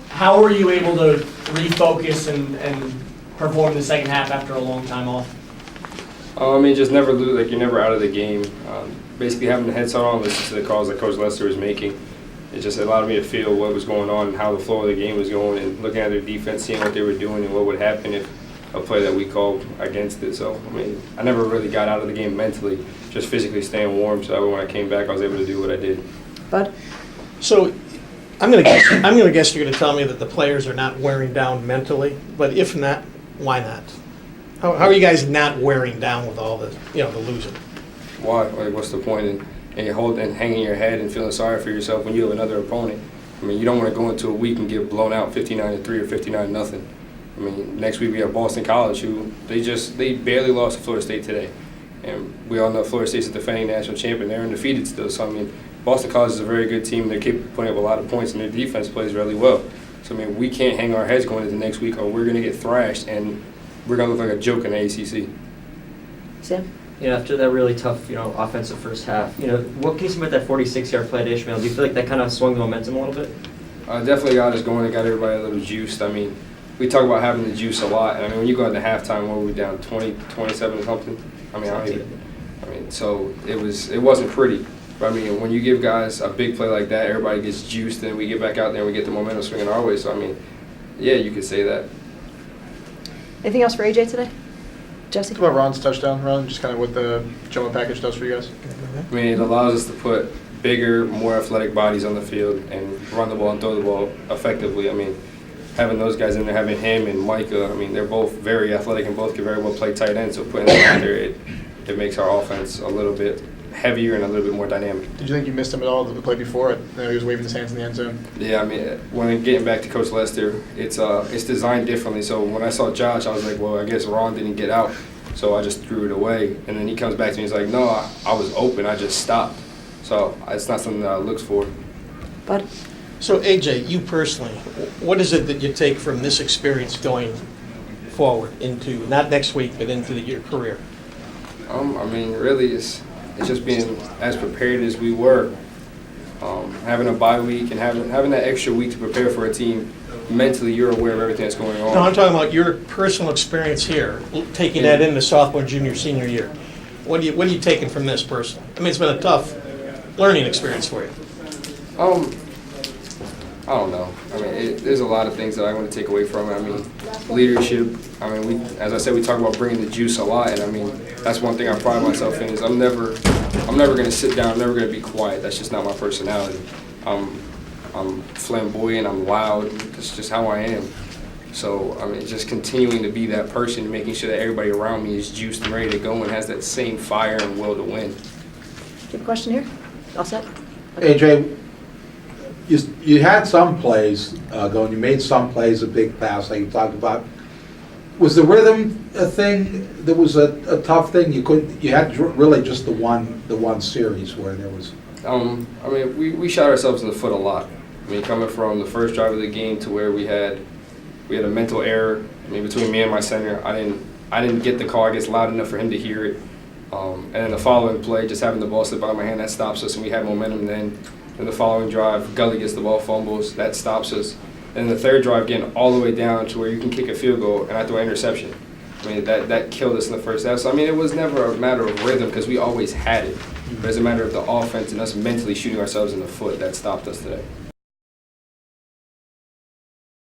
How were you able to refocus and perform in the second half after a long time off? I mean, just never lose. Like, you're never out of the game. Basically, having the headset on, listening to the calls that Coach Lester was making, it just allowed me to feel what was going on and how the flow of the game was going, and looking at their defense, seeing what they were doing and what would happen if a play that we called against it. So, I mean, I never really got out of the game mentally, just physically staying warm. So that way when I came back, I was able to do what I did. Bud? So I'm going to guess you're going to tell me that the players are not wearing down mentally, but if not, why not? How are you guys not wearing down with all the, the losing? Why? Like, what's the point in hanging your head and feeling sorry for yourself when you have another opponent? I mean, you don't want to go into a week and get blown out 59-3 or 59-0. I mean, next week we have Boston College, who they barely lost to Florida State today, and we all know Florida State's a defending national champion. They're undefeated still. So I mean, Boston College is a very good team. They're capable of putting up a lot of points, and their defense plays really well. So I mean, we can't hang our heads going into next week, or we're going to get thrashed, and we're going to look like a joke in the ACC. Sam? After that really tough, offensive first half, what can you say about that 46-yard play to Ishmael? Do you feel like that kind of swung the momentum a little bit? Definitely got us going. It got everybody a little juiced. I mean, we talk about having the juice a lot. And I mean, when you go into halftime, what were we down, 20, 27 or something? I mean, so it wasn't pretty. But I mean, when you give guys a big play like that, everybody gets juiced, and we get back out there and we get the momentum swinging our way. So I mean, yeah, you could say that. Anything else for AJ today? Jesse? Talk about Ron's touchdown run, just kind of what the jumbo package does for you guys. I mean, it allows us to put bigger, more athletic bodies on the field and run the ball and throw the ball effectively. I mean, having those guys in there, having him and Micah, I mean, they're both very athletic and both can very well play tight end. So putting them out there, it makes our offense a little bit heavier and a little bit more dynamic. Did you think you missed him at all the play before? I know he was waving his hands in the end zone. Yeah, I mean, when getting back to Coach Lester, it's designed differently. So when I saw Josh, I was like, well, I guess Ron didn't get out. So I just threw it away. And then he comes back to me, he's like, no, I was open, I just stopped. So it's not something that I look for. Bud? So AJ, you personally, what is it that you take from this experience going forward into, not next week, but into your career? I mean, really, it's just being as prepared as we were. Having a bye week and having that extra week to prepare for a team, mentally you're aware of everything that's going on. No, I'm talking about your personal experience here, taking that into sophomore, junior, senior year. What are you taking from this personally? I mean, it's been a tough learning experience for you. I don't know. I mean, there's a lot of things that I want to take away from it. I mean, leadership. I mean, as I said, we talk about bringing the juice a lot, and I mean, that's one thing I pride myself in is I'm never going to sit down. I'm never going to be quiet. That's just not my personality. I'm flamboyant. I'm loud. That's just how I am. So I mean, just continuing to be that person, making sure that everybody around me is juiced and ready to go and has that same fire and will to win. Do you have a question here? All set? AJ, you had some plays going. You made some plays a big pass like you talked about. Was the rhythm a thing that was a tough thing? You had really just the one series where there was. I mean, we shot ourselves in the foot a lot. I mean, coming from the first drive of the game to where we had a mental error. I mean, between me and my center, I didn't get the call, I guess, loud enough for him to hear it. And then the following play, just having the ball slip out of my hand, that stops us, and we had momentum then. In the following drive, Gully gets the ball, fumbles, that stops us. And the third drive, getting all the way down to where you can kick a field goal, and I throw an interception. I mean, that killed us in the first half. So, I mean, it was never a matter of rhythm because we always had it. But it's a matter of the offense and us mentally shooting ourselves in the foot that stopped us today.